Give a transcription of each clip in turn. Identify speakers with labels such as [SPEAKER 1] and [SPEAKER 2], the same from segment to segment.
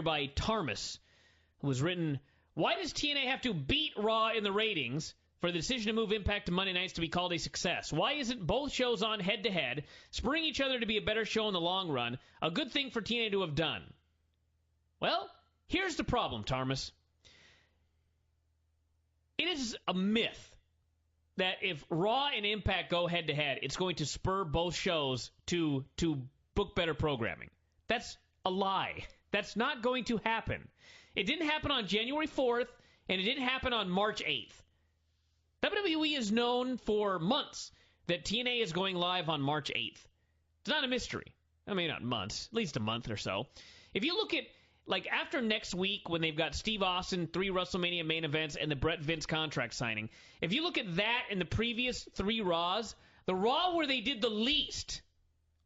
[SPEAKER 1] by Tarmus, who was written, "Why does TNA have to beat Raw in the ratings for the decision to move Impact to Monday nights to be called a success? Why isn't both shows on head-to-head, spurring each other to be a better show in the long run, a good thing for TNA to have done?" Well, here's the problem, Tarmus. It is a myth that if Raw and Impact go head-to-head, it's going to spur both shows to book better programming. That's a lie. That's not going to happen. It didn't happen on January 4th, and it didn't happen on March 8th. WWE is known for months that TNA is going live on March 8th. It's not a mystery. I mean, not months, at least a month or so. If you look at, like, after next week when they've got Steve Austin, 3 WrestleMania main events, and the Brett Vince contract signing, if you look at that and the previous 3 Raws, the Raw where they did the least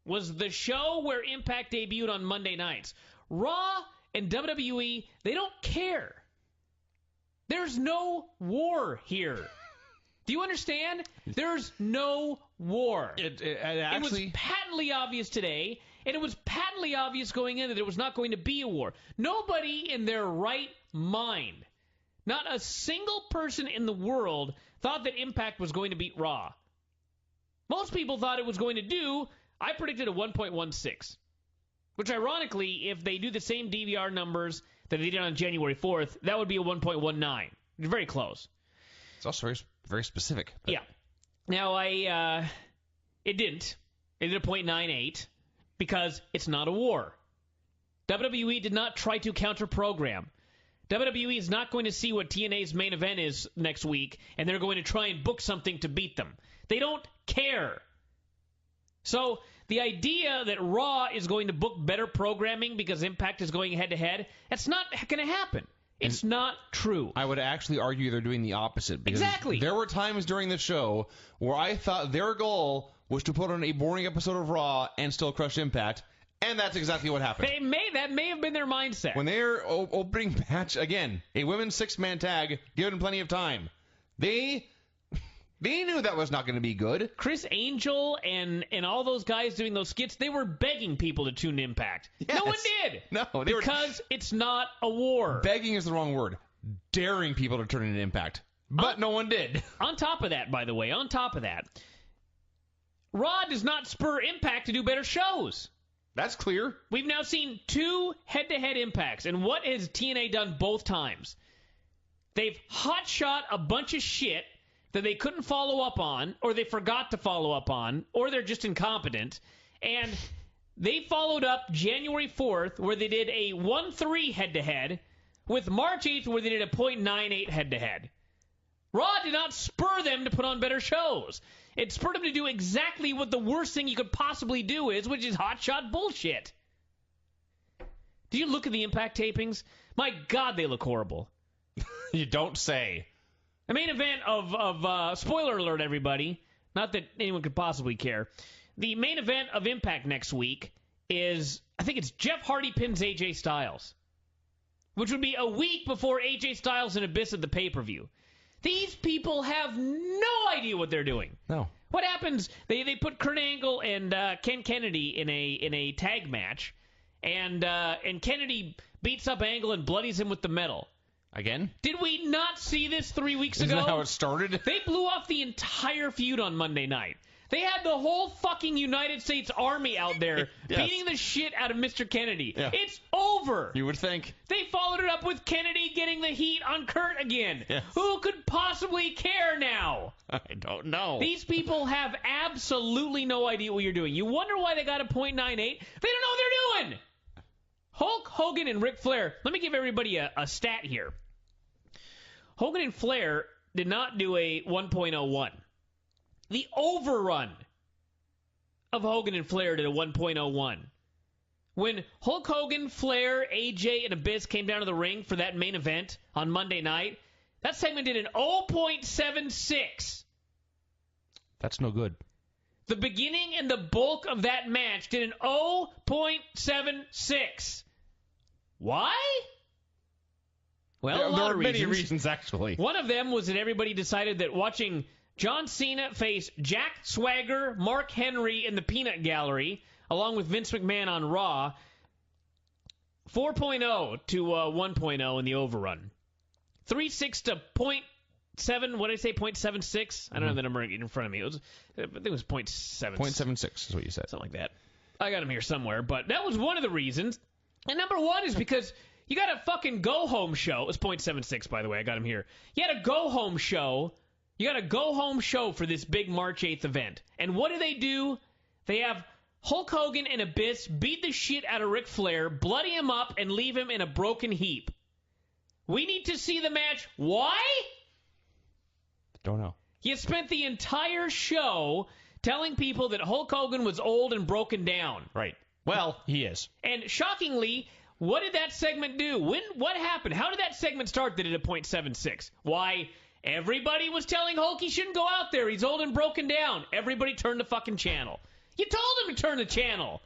[SPEAKER 1] was the show where Impact debuted on Monday nights. Raw and WWE, they don't care. There's no war here. Do you understand? There's no war.
[SPEAKER 2] It
[SPEAKER 1] was patently obvious today, and it was patently obvious going in that there was not going to be a war. Nobody in their right mind, not a single person in the world, thought that Impact was going to beat Raw. Most people thought it was going to do, I predicted a 1.16, which ironically, if they do the same DVR numbers that they did on January 4th, that would be a 1.19. Very close.
[SPEAKER 2] It's also very specific.
[SPEAKER 1] But. Yeah. Now, it didn't. It did a 0.98 because it's not a war. WWE did not try to counter-program. WWE is not going to see what TNA's main event is next week, and they're going to try and book something to beat them. They don't care. So the idea that Raw is going to book better programming because Impact is going head-to-head, that's not going to happen. It's not true.
[SPEAKER 2] I would actually argue they're doing the opposite. Because
[SPEAKER 1] exactly.
[SPEAKER 2] There were times during the show where I thought their goal was to put on a boring episode of Raw and still crush Impact, and that's exactly what happened.
[SPEAKER 1] That may have been their mindset.
[SPEAKER 2] When their opening match, again, a women's 6-man tag, given plenty of time, they knew that was not going to be good.
[SPEAKER 1] Chris Angel and all those guys doing those skits, they were begging people to tune Impact.
[SPEAKER 2] Yes.
[SPEAKER 1] No one did.
[SPEAKER 2] No,
[SPEAKER 1] because it's not a war.
[SPEAKER 2] Begging is the wrong word. Daring people to turn in Impact. But no one did.
[SPEAKER 1] On top of that, by the way, Raw does not spur Impact to do better shows.
[SPEAKER 2] That's clear.
[SPEAKER 1] We've now seen 2 head-to-head Impacts, and what has TNA done both times? They've hotshot a bunch of shit that they couldn't follow up on, or they forgot to follow up on, or they're just incompetent. And they followed up January 4th, where they did a 1-3 head-to-head, with March 8th, where they did a .98 head-to-head. Raw did not spur them to put on better shows. It spurred them to do exactly what the worst thing you could possibly do is, which is hotshot bullshit. Do you look at the Impact tapings? My God, they look horrible.
[SPEAKER 2] You don't say.
[SPEAKER 1] The main event of spoiler alert, everybody. Not that anyone could possibly care. The main event of Impact next week is, I think it's Jeff Hardy pins AJ Styles, which would be a week before AJ Styles and Abyss at the pay-per-view. These people have no idea what they're doing.
[SPEAKER 2] No.
[SPEAKER 1] What happens? They put Kurt Angle and Ken Kennedy in a tag match, and Kennedy beats up Angle and bloodies him with the metal.
[SPEAKER 2] Again?
[SPEAKER 1] Did we not see this 3 weeks
[SPEAKER 2] Isn't
[SPEAKER 1] ago?
[SPEAKER 2] that how it started?
[SPEAKER 1] They blew off the entire feud on Monday night. They had the whole fucking United States Army out there
[SPEAKER 2] Yes.
[SPEAKER 1] beating the shit out of Mr. Kennedy.
[SPEAKER 2] Yeah.
[SPEAKER 1] It's over.
[SPEAKER 2] You would think.
[SPEAKER 1] They followed it up with Kennedy getting the heat on Kurt again.
[SPEAKER 2] Yes.
[SPEAKER 1] Who could possibly care now?
[SPEAKER 2] I don't know.
[SPEAKER 1] These people have absolutely no idea what you're doing. You wonder why they got a .98? They don't know what they're doing. Hulk Hogan and Ric Flair. Let me give everybody a stat here. Hogan and Flair did not do a 1.01. The overrun of Hogan and Flair did a 1.01. When Hulk Hogan, Flair, AJ, and Abyss came down to the ring for that main event on Monday night, that segment did an 0.76.
[SPEAKER 2] That's no good.
[SPEAKER 1] The beginning and the bulk of that match did an 0.76. Why? Well,
[SPEAKER 2] there are many reasons, actually.
[SPEAKER 1] One of them was that everybody decided that watching John Cena face Jack Swagger, Mark Henry in the Peanut Gallery, along with Vince McMahon on Raw, 4.0 to 1.0 in the overrun. 3.6 to 0.7. What did I say? 0.76? I don't have the number in front of me. I think it was 0.7.
[SPEAKER 2] 0.76 is what you said.
[SPEAKER 1] Something like that. I got him here somewhere, but that was one of the reasons. And number one is because you got a fucking go-home show. It was 0.76, by the way. I got him here. You had a go-home show. You got a go-home show for this big March 8th event. And what do? They have Hulk Hogan and Abyss beat the shit out of Ric Flair, bloody him up, and leave him in a broken heap. We need to see the match. Why?
[SPEAKER 2] Don't know.
[SPEAKER 1] You spent the entire show telling people that Hulk Hogan was old and broken down.
[SPEAKER 2] Right. Well, he is.
[SPEAKER 1] And shockingly, what did that segment do? What happened? How did that segment start that it at 0.76? Why, everybody was telling Hulk he shouldn't go out there. He's old and broken down. Everybody turned the fucking channel. You told him to turn the channel.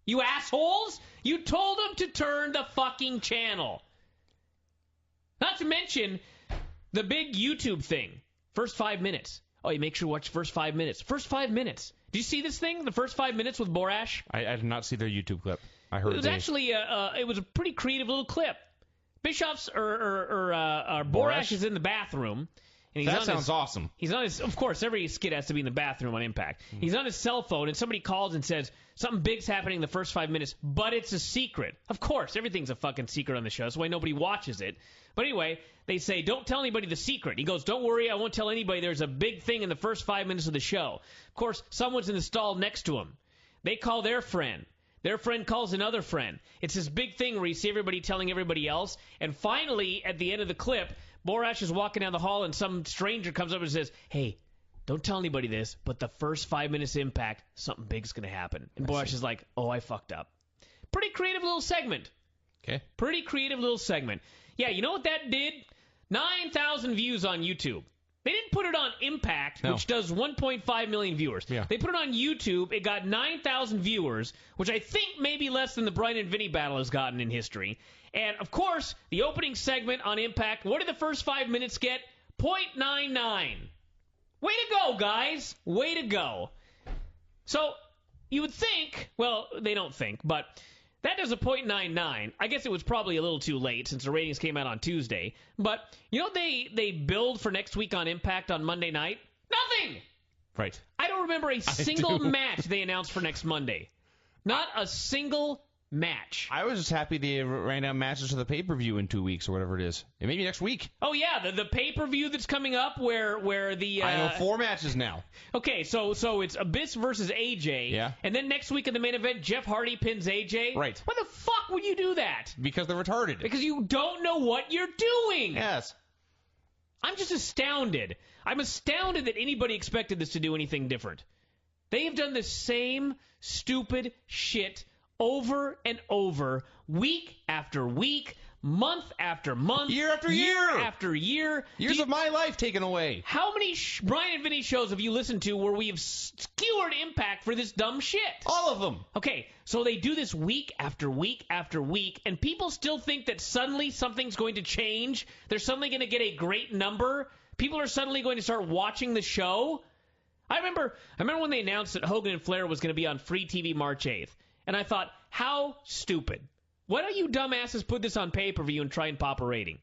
[SPEAKER 1] You assholes. You told him to turn the fucking channel. Not to mention the big YouTube thing. First 5 minutes. Oh, you make sure to watch the first 5 minutes. First 5 minutes. Did you see this thing? The first 5 minutes with Borash?
[SPEAKER 2] I did not see their YouTube clip. I heard
[SPEAKER 1] it was actually it was a pretty creative little clip. Bischoff's Borash is in the bathroom. And
[SPEAKER 2] that sounds awesome.
[SPEAKER 1] He's on his. Of course, every skit has to be in the bathroom on Impact. He's on his cell phone, and somebody calls and says something big's happening in the first 5 minutes, but it's a secret. Of course, everything's a fucking secret on the show. That's why nobody watches it. But anyway, they say, don't tell anybody the secret. He goes, don't worry, I won't tell anybody. There's a big thing in the first 5 minutes of the show. Of course, someone's in the stall next to him. They call their friend. Their friend calls another friend. It's this big thing where you see everybody telling everybody else. And finally, at the end of the clip, Borash is walking down the hall, and some stranger comes up and says, hey, don't tell anybody this, but the first 5 minutes Impact, something big's going to happen. And Borash is like, oh, I fucked up. Pretty creative little segment.
[SPEAKER 2] Okay.
[SPEAKER 1] Pretty creative little segment. Yeah, you know what that did? 9,000 views on YouTube. They didn't put it on Impact, which does 1.5 million viewers.
[SPEAKER 2] Yeah.
[SPEAKER 1] They put it on YouTube. It got 9,000 viewers, which I think may be less than the Bryan and Vinny battle has gotten in history. And, of course, the opening segment on Impact, what did the first 5 minutes get? 0.99. Way to go, guys. Way to go. So, you would think, well, they don't think, but that does a 0.99. I guess it was probably a little too late since the ratings came out on Tuesday. But, you know, they build for next week on Impact on Monday night? Nothing!
[SPEAKER 2] Right.
[SPEAKER 1] I don't remember a single match they announced for next Monday. Not a single match.
[SPEAKER 2] I was just happy they ran out matches for the pay-per-view in 2 weeks or whatever it is. And maybe next week.
[SPEAKER 1] Oh, yeah, the pay-per-view that's coming up where the...
[SPEAKER 2] I know 4 matches now.
[SPEAKER 1] Okay, so it's Abyss versus AJ.
[SPEAKER 2] Yeah.
[SPEAKER 1] And then next week in the main event, Jeff Hardy pins AJ.
[SPEAKER 2] Right.
[SPEAKER 1] Why the fuck would you do that?
[SPEAKER 2] Because they're retarded.
[SPEAKER 1] Because you don't know what you're doing.
[SPEAKER 2] Yes.
[SPEAKER 1] I'm just astounded. I'm astounded that anybody expected this to do anything different. They have done the same stupid shit over and over, week after week, month after month,
[SPEAKER 2] year after year
[SPEAKER 1] after year.
[SPEAKER 2] Years of my life taken away.
[SPEAKER 1] How many Bryan and Vinny shows have you listened to where we have skewered Impact for this dumb shit?
[SPEAKER 2] All of them.
[SPEAKER 1] Okay, so they do this week after week after week, and people still think that suddenly something's going to change. They're suddenly going to get a great number. People are suddenly going to start watching the show. I remember when they announced that Hogan and Flair was going to be on free TV March 8th. And I thought, how stupid. Why don't you dumbasses put this on pay-per-view and try and pop a rating?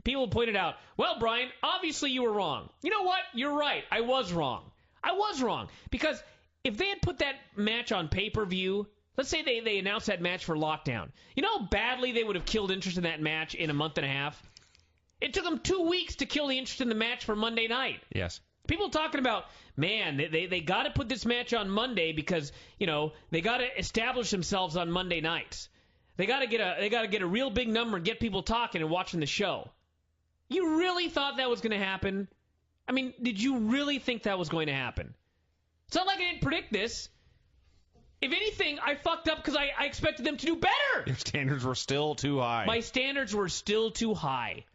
[SPEAKER 1] People pointed out, well, Brian, obviously you were wrong. You know what? You're right. I was wrong. I was wrong. Because if they had put that match on pay-per-view, let's say they announced that match for Lockdown. You know how badly they would have killed interest in that match in a month and a half? It took them 2 weeks to kill the interest in the match for Monday night.
[SPEAKER 2] Yes.
[SPEAKER 1] People talking about, man, they got to put this match on Monday because, you know, they got to establish themselves on Monday nights. They got to get a real big number and get people talking and watching the show. You really thought that was going to happen? I mean, did you really think that was going to happen? It's not like I didn't predict this. If anything, I fucked up because I expected them to do better.
[SPEAKER 2] Your standards were still too high.
[SPEAKER 1] My standards were still too high.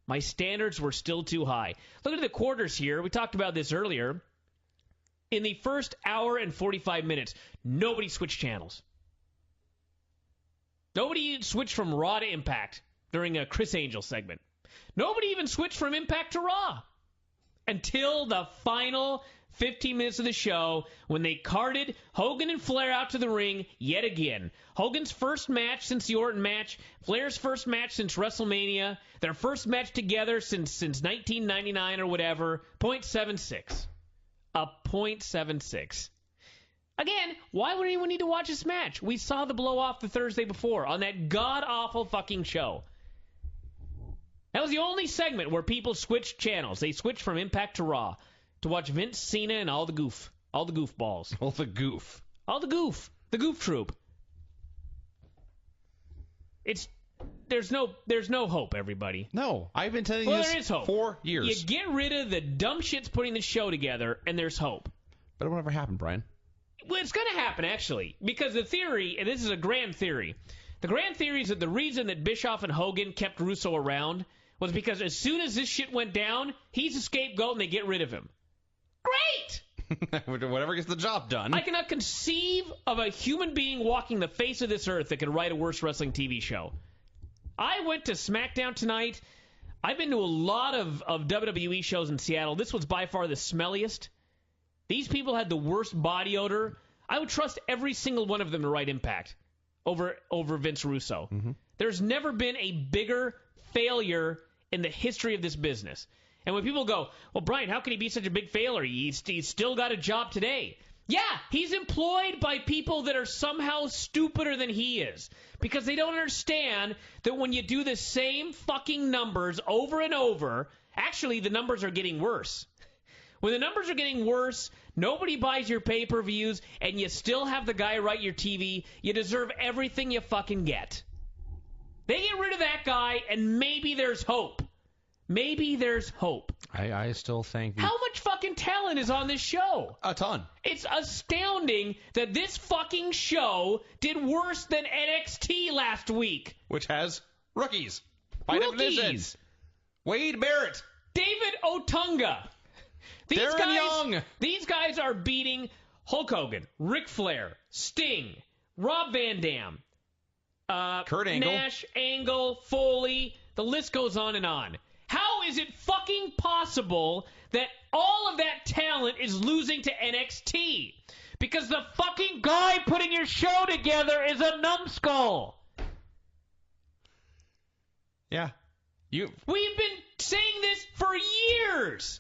[SPEAKER 1] My standards were still too high. Look at the quarters here. We talked about this earlier. In the first hour and 45 minutes, nobody switched channels. Nobody switched from Raw to Impact during a Chris Angel segment. Nobody even switched from Impact to Raw until the final 15 minutes of the show when they carted Hogan and Flair out to the ring yet again. Hogan's first match since the Orton match, Flair's first match since WrestleMania, their first match together since 1999 or whatever, .76. A .76. Again, why would anyone need to watch this match? We saw the blow-off the Thursday before on that god-awful fucking show. That was the only segment where people switched channels. They switched from Impact to Raw to watch Vince, Cena, and all the goofballs.
[SPEAKER 2] All the goof.
[SPEAKER 1] The goof troop. There's no hope, everybody.
[SPEAKER 2] No, I've been telling you
[SPEAKER 1] there
[SPEAKER 2] this
[SPEAKER 1] is hope.
[SPEAKER 2] for years.
[SPEAKER 1] You get rid of the dumb shits putting the show together, and there's hope.
[SPEAKER 2] But it will never happen, Brian.
[SPEAKER 1] Well, it's going to happen, actually, because the theory, and this is a grand theory, the grand theory is that the reason that Bischoff and Hogan kept Russo around was because as soon as this shit went down, he's a scapegoat and they get rid of him. Great!
[SPEAKER 2] Whatever gets the job done.
[SPEAKER 1] I cannot conceive of a human being walking the face of this earth that could write a worse wrestling TV show. I went to SmackDown tonight. I've been to a lot of WWE shows in Seattle. This was by far the smelliest. These people had the worst body odor. I would trust every single one of them to write Impact over Vince Russo. Mm-hmm. There's never been a bigger failure in the history of this business. And when people go, well, Brian, how can he be such a big failure? He's still got a job today. Yeah, he's employed by people that are somehow stupider than he is. Because they don't understand that when you do the same fucking numbers over and over, actually the numbers are getting worse. When the numbers are getting worse, nobody buys your pay-per-views, and you still have the guy write your TV, you deserve everything you fucking get. They get rid of that guy, and maybe there's hope. Maybe there's hope.
[SPEAKER 2] I still think...
[SPEAKER 1] How much fucking talent is on this show?
[SPEAKER 2] A ton.
[SPEAKER 1] It's astounding that this fucking show did worse than NXT last week.
[SPEAKER 2] Which has rookies. By definition. Wade Barrett.
[SPEAKER 1] David Otunga. These guys are beating Hulk Hogan, Ric Flair, Sting, Rob Van Dam,
[SPEAKER 2] Kurt Angle,
[SPEAKER 1] Nash, Angle, Foley. The list goes on and on. How is it fucking possible that all of that talent is losing to NXT? Because the fucking guy putting your show together is a numbskull.
[SPEAKER 2] Yeah.
[SPEAKER 1] We've been saying this for years.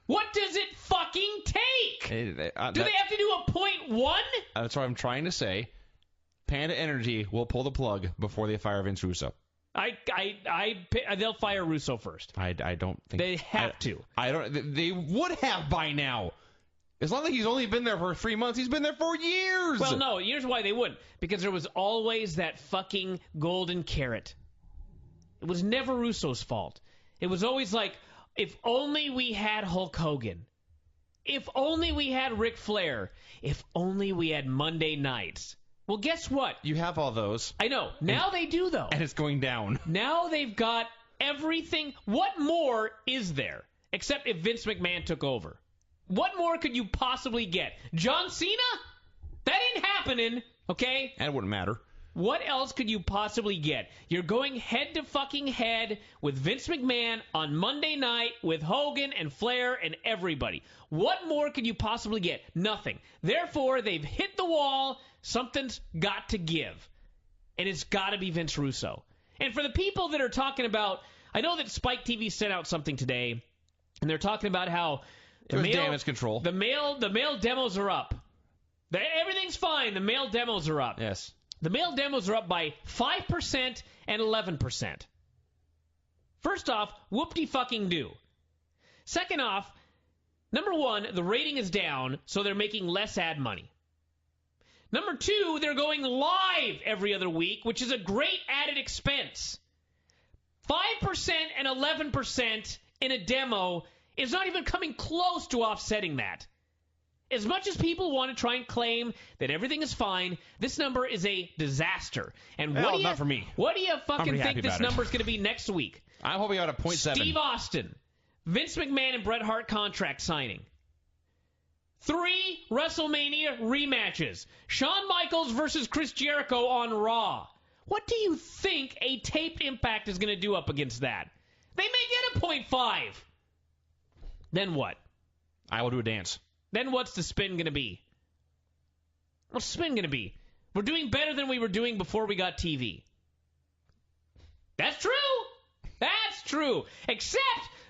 [SPEAKER 1] What does it fucking take? Do they have to do a .1?
[SPEAKER 2] That's what I'm trying to say. Panda Energy will pull the plug before they fire Vince Russo.
[SPEAKER 1] They'll fire Russo first.
[SPEAKER 2] I don't think
[SPEAKER 1] they have to.
[SPEAKER 2] They would have by now. It's not like he's only been there for 3 months. He's been there for years.
[SPEAKER 1] Well, no. Here's why they wouldn't. Because there was always that fucking golden carrot. It was never Russo's fault. It was always like, if only we had Hulk Hogan. If only we had Ric Flair. If only we had Monday nights. Well, guess what?
[SPEAKER 2] You have all those.
[SPEAKER 1] I know. Now they do, though.
[SPEAKER 2] And it's going down.
[SPEAKER 1] Now they've got everything. What more is there? Except if Vince McMahon took over. What more could you possibly get? John Cena? That ain't happening, okay?
[SPEAKER 2] And it wouldn't matter.
[SPEAKER 1] What else could you possibly get? You're going head to fucking head with Vince McMahon on Monday night with Hogan and Flair and everybody. What more could you possibly get? Nothing. Therefore, they've hit the wall. Something's got to give. And it's got to be Vince Russo. And for the people that are talking about, I know that Spike TV sent out something today, and they're talking about how
[SPEAKER 2] damage control.
[SPEAKER 1] The male demos are up. Everything's fine. The male demos are up.
[SPEAKER 2] Yes.
[SPEAKER 1] The male demos are up by 5% and 11%. First off, whoop-de-fucking-do. Second off, number one, the rating is down, so they're making less ad money. Number two, they're going live every other week, which is a great added expense. 5% and 11% in a demo is not even coming close to offsetting that. As much as people want to try and claim that everything is fine, this number is a disaster. And
[SPEAKER 2] not for me.
[SPEAKER 1] What do you fucking think this number is going to be next week?
[SPEAKER 2] I'm hoping out a 0.7.
[SPEAKER 1] Steve Austin, Vince McMahon and Bret Hart contract signing. 3 WrestleMania rematches. Shawn Michaels versus Chris Jericho on Raw. What do you think a taped Impact is going to do up against that? They may get a 0.5. Then what?
[SPEAKER 2] I will do a dance.
[SPEAKER 1] then what's the spin going to be? What's the spin going to be? We're doing better than we were doing before we got TV. That's true. That's true. Except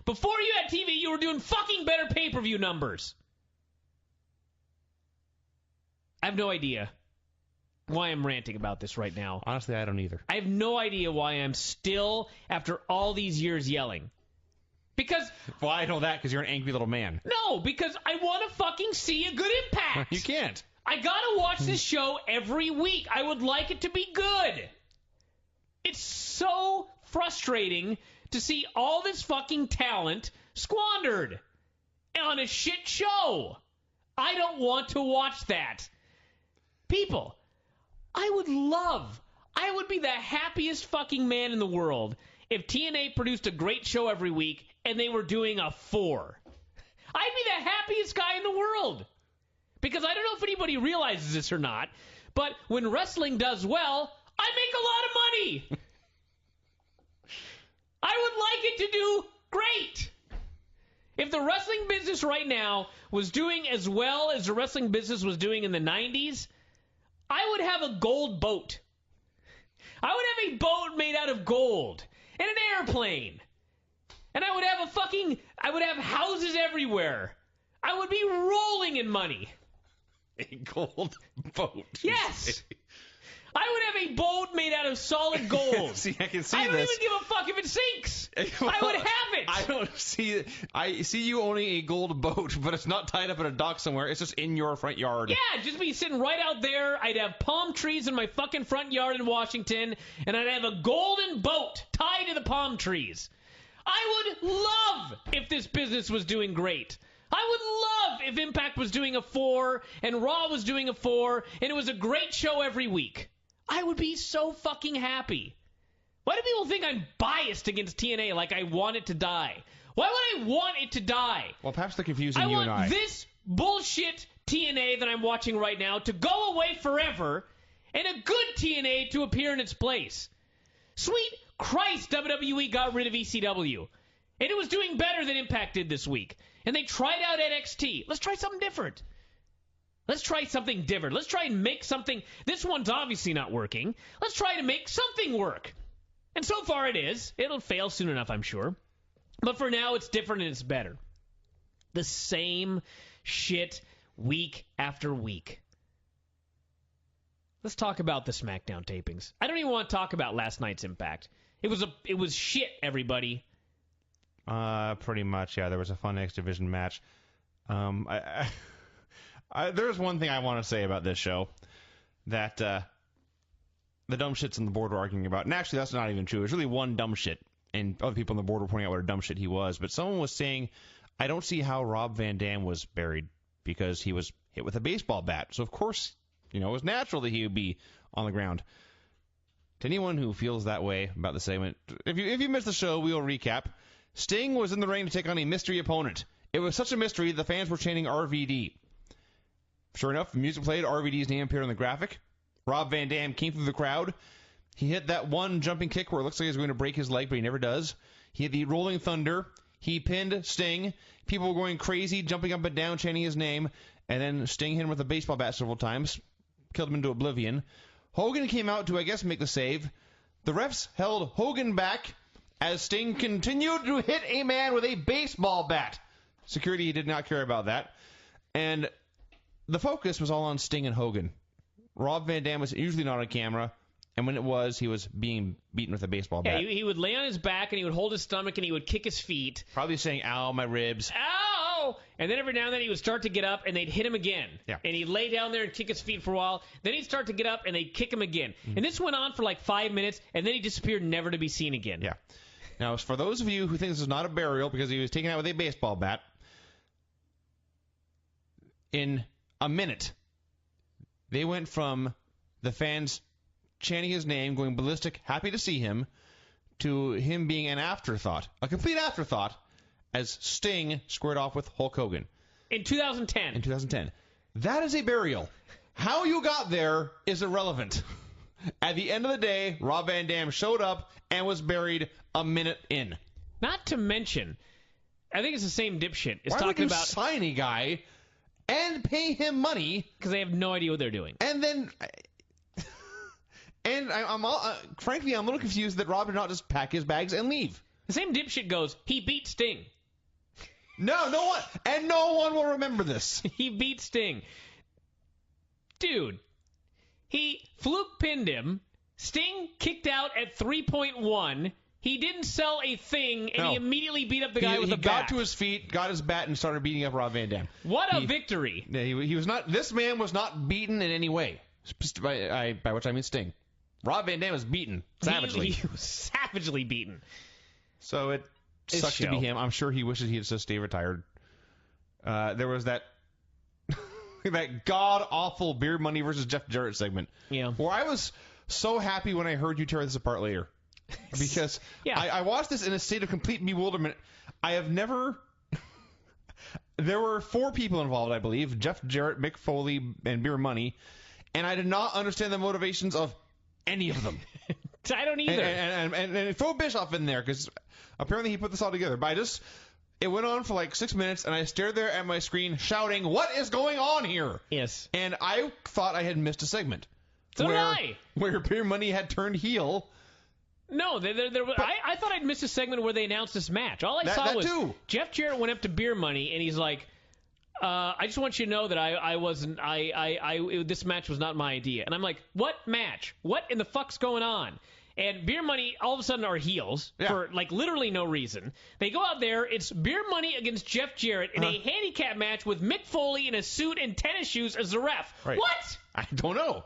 [SPEAKER 1] before you had TV, you were doing fucking better pay-per-view numbers. I have no idea why I'm ranting about this right now.
[SPEAKER 2] Honestly, I don't either.
[SPEAKER 1] I have no idea why I'm still, after all these years, yelling. Because...
[SPEAKER 2] Well, I know that because you're an angry little man.
[SPEAKER 1] No, because I want to fucking see a good Impact.
[SPEAKER 2] You can't.
[SPEAKER 1] I gotta watch this show every week. I would like it to be good. It's so frustrating to see all this fucking talent squandered on a shit show. I don't want to watch that. People, I would be the happiest fucking man in the world if TNA produced a great show every week and they were doing a 4. I'd be the happiest guy in the world. Because I don't know if anybody realizes this or not, but when wrestling does well, I make a lot of money. I would like it to do great. If the wrestling business right now was doing as well as the wrestling business was doing in the 90s, I would have a gold boat. I would have a boat made out of gold and an airplane. And I would have houses everywhere. I would be rolling in money.
[SPEAKER 2] A gold boat.
[SPEAKER 1] Yes. I would have a boat made out of solid gold.
[SPEAKER 2] See, I can see this.
[SPEAKER 1] I don't even give a fuck if it sinks. I would have it.
[SPEAKER 2] I don't see it. I see you owning a gold boat, but it's not tied up in a dock somewhere. It's just in your front yard.
[SPEAKER 1] Yeah, just be sitting right out there. I'd have palm trees in my fucking front yard in Washington, and I'd have a golden boat tied to the palm trees. I would love if this business was doing great. I would love if Impact was doing a 4 and Raw was doing a 4 and it was a great show every week. I would be so fucking happy. Why do people think I'm biased against TNA like I want it to die? Why would I want it to die?
[SPEAKER 2] Well, perhaps they're confusing you and I.
[SPEAKER 1] I want this bullshit TNA that I'm watching right now to go away forever and a good TNA to appear in its place. Sweet Christ, WWE got rid of ECW. And it was doing better than Impact did this week. And they tried out NXT. Let's try something different. Let's try something different. Let's try and make something. This one's obviously not working. Let's try to make something work. And so far it is. It'll fail soon enough, I'm sure. But for now, it's different and it's better. The same shit week after week. Let's talk about the SmackDown tapings. I don't even want to talk about last night's Impact. It was shit, everybody.
[SPEAKER 2] Pretty much, yeah. There was a fun X Division match. There's one thing I want to say about this show that the dumb shits on the board were arguing about. And actually, that's not even true. There's really one dumb shit, and other people on the board were pointing out what a dumb shit he was. But someone was saying, I don't see how Rob Van Dam was buried because he was hit with a baseball bat. So, of course, it was natural that he would be on the ground. To anyone who feels that way about the segment, if you missed the show, we'll recap. Sting was in the ring to take on a mystery opponent. It was such a mystery, the fans were chanting RVD. Sure enough, the music played, RVD's name appeared on the graphic. Rob Van Dam came through the crowd. He hit that one jumping kick where it looks like he's going to break his leg, but he never does. He hit the Rolling Thunder. He pinned Sting. People were going crazy, jumping up and down, chanting his name. And then Sting hit him with a baseball bat several times. Killed him into oblivion. Hogan came out to, I guess, make the save. The refs held Hogan back as Sting continued to hit a man with a baseball bat. Security did not care about that. And the focus was all on Sting and Hogan. Rob Van Dam was usually not on camera, and when it was, he was being beaten with a baseball bat.
[SPEAKER 1] Yeah, he would lay on his back, and he would hold his stomach, and he would kick his feet.
[SPEAKER 2] Probably saying, ow, my ribs.
[SPEAKER 1] Ow! And then every now and then he would start to get up, and they'd hit him again.
[SPEAKER 2] Yeah.
[SPEAKER 1] And he'd lay down there and kick his feet for a while. Then he'd start to get up, and they'd kick him again. Mm-hmm. And this went on for like 5 minutes, and then he disappeared, never to be seen again.
[SPEAKER 2] Yeah. Now, for those of you who think this is not a burial because he was taken out with a baseball bat, in a minute, they went from the fans chanting his name, going ballistic, happy to see him, to him being an afterthought, a complete afterthought, as Sting squared off with Hulk Hogan.
[SPEAKER 1] In 2010.
[SPEAKER 2] In 2010. That is a burial. How you got there is irrelevant. At the end of the day, Rob Van Dam showed up and was buried a minute in.
[SPEAKER 1] Not to mention, I think it's the same dipshit. It's
[SPEAKER 2] Why
[SPEAKER 1] talking
[SPEAKER 2] would you
[SPEAKER 1] about
[SPEAKER 2] sign a guy and pay him money.
[SPEAKER 1] Because they have no idea what they're doing.
[SPEAKER 2] And then... frankly, I'm a little confused that Rob did not just pack his bags and leave.
[SPEAKER 1] The same dipshit goes, he beat Sting.
[SPEAKER 2] No one will remember this.
[SPEAKER 1] He beat Sting. Dude, he fluke pinned him. Sting kicked out at 3.1. He didn't sell a thing, and he immediately beat up the guy with a bat. He got
[SPEAKER 2] to his feet, got his bat, and started beating up Rob Van Dam.
[SPEAKER 1] What a victory.
[SPEAKER 2] He was not. This man was not beaten in any way. By which I mean Sting. Rob Van Dam was beaten savagely.
[SPEAKER 1] He was savagely beaten.
[SPEAKER 2] So it sucks to be him. I'm sure he wishes he had just stayed retired. There was that that god-awful Beer Money versus Jeff Jarrett segment.
[SPEAKER 1] Yeah.
[SPEAKER 2] Where I was so happy when I heard you tear this apart later. Because I watched this in a state of complete bewilderment. I have never... There were 4 people involved, I believe. Jeff Jarrett, Mick Foley, and Beer Money. And I did not understand the motivations of any of them.
[SPEAKER 1] I don't either.
[SPEAKER 2] And throw Bischoff in there, because apparently he put this all together. But it went on for like 6 minutes, and I stared there at my screen shouting, what is going on here?
[SPEAKER 1] Yes.
[SPEAKER 2] And I thought I had missed a segment.
[SPEAKER 1] So did I.
[SPEAKER 2] Where Beer Money had turned heel.
[SPEAKER 1] No, I thought I'd missed a segment where they announced this match. All I saw was Jeff Jarrett went up to Beer Money, and he's like, I just want you to know that this match was not my idea. And I'm like, what match? What in the fuck's going on? And Beer Money all of a sudden are heels for like literally no reason. They go out there. It's Beer Money against Jeff Jarrett in a handicap match with Mick Foley in a suit and tennis shoes as the ref. Right. What?
[SPEAKER 2] I don't know.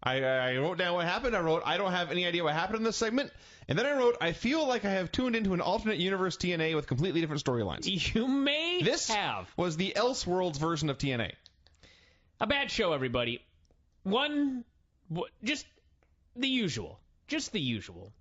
[SPEAKER 2] I wrote down what happened. I wrote, I don't have any idea what happened in this segment. And then I wrote, I feel like I have tuned into an alternate universe TNA with completely different storylines.
[SPEAKER 1] You may have.
[SPEAKER 2] This was the Elseworlds version of TNA.
[SPEAKER 1] A bad show, everybody. Just the usual. Just the usual.